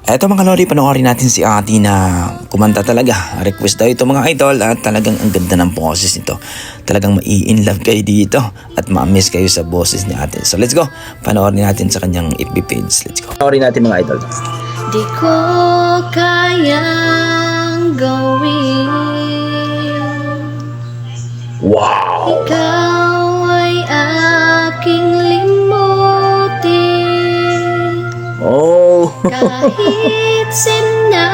Eto mga lodi, panoorin natin si Ate na kumanta talaga. Request daw ito mga idol at talagang ang ganda ng boses nito. Talagang mai-inlove kayo dito at ma-miss kayo sa boses ni Ate. So let's go, panoorin natin sa kanyang FB page. Let's go. Panoorin natin mga idol. Di ko kayang gawin. Wow! Ikaw ay aking limutin. Oh! Kahit sinasaktan,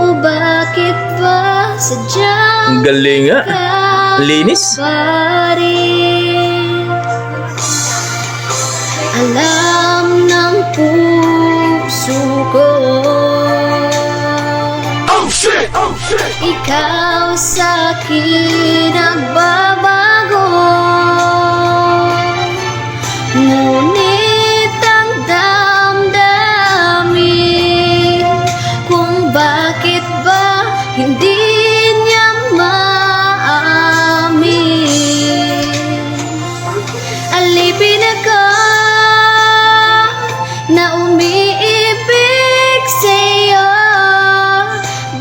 o bakit ba sadyang Ang galing nga! Linis! pa rin? Alam ng puso ko, Oh shit! Oh shit! ikaw sa'kin nagbabago. Ngunit ang damdamin kung bakit ba hindi niya maamin. Alipin ako na umiibig sa'yo.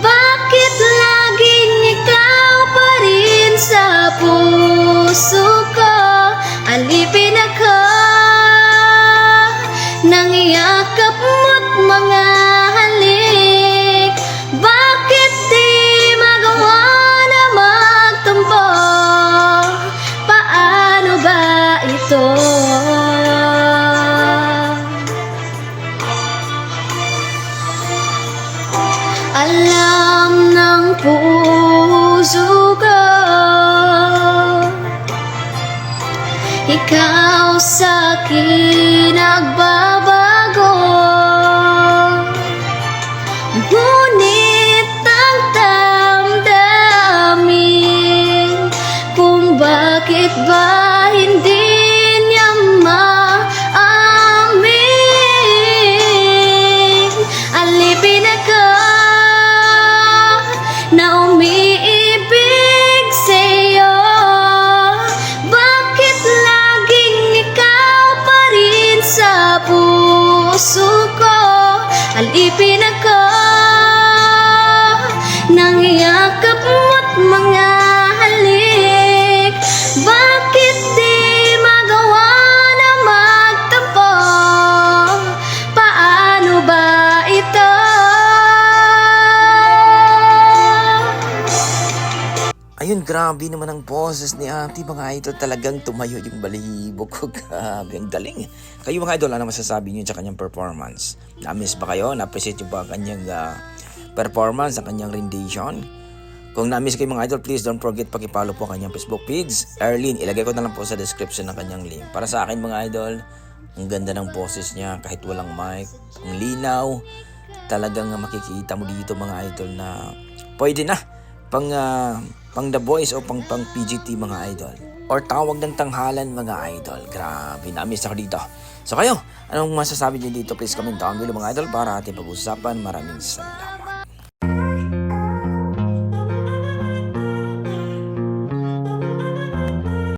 Bakit laging ikaw pa rin sa puso ko? Alipin ako nang iyakap mo't mga halik. Bakit di magawa na magtampo? Paano ba ito? Alam ng puso ko, ikaw sa'kin nagbabago. Ngunit ang damdamin kung bakit ba hindi niya maamin. Alipin ako na umiibig sa'yo. Bakit laging ikaw pa rin sa puso ko? Alipin ako nang iyakap mo't mga halik. Bakit di magawa na magtampo? Paano ba ito? Ayun, grabe naman ang boses ni Ate mga idol. Talagang tumayo yung balibo ko. Grabe, ang galing. Kayo mga idol, ano masasabi niyo sa kanyang performance? Na-miss ba kayo? Na-appreciate niyo ba ang kanyang performance, ang kanyang rendition? Kung na-miss kayo mga idol, please don't forget pakipollow po ang kanyang Facebook page. Erlyn, ilagay ko na lang po sa description ng kanyang link. Para sa akin mga idol, ang ganda ng boses niya kahit walang mic. Ang linaw. Talagang makikita mo dito mga idol na pwede na pang The Voice o pang PGT mga idol. Or tawag ng tanghalan mga idol. Grabe, na-miss ako dito. So kayo, anong masasabi niyo dito? Please comment down below mga idol para ating pag-usapan. Maraming salamat.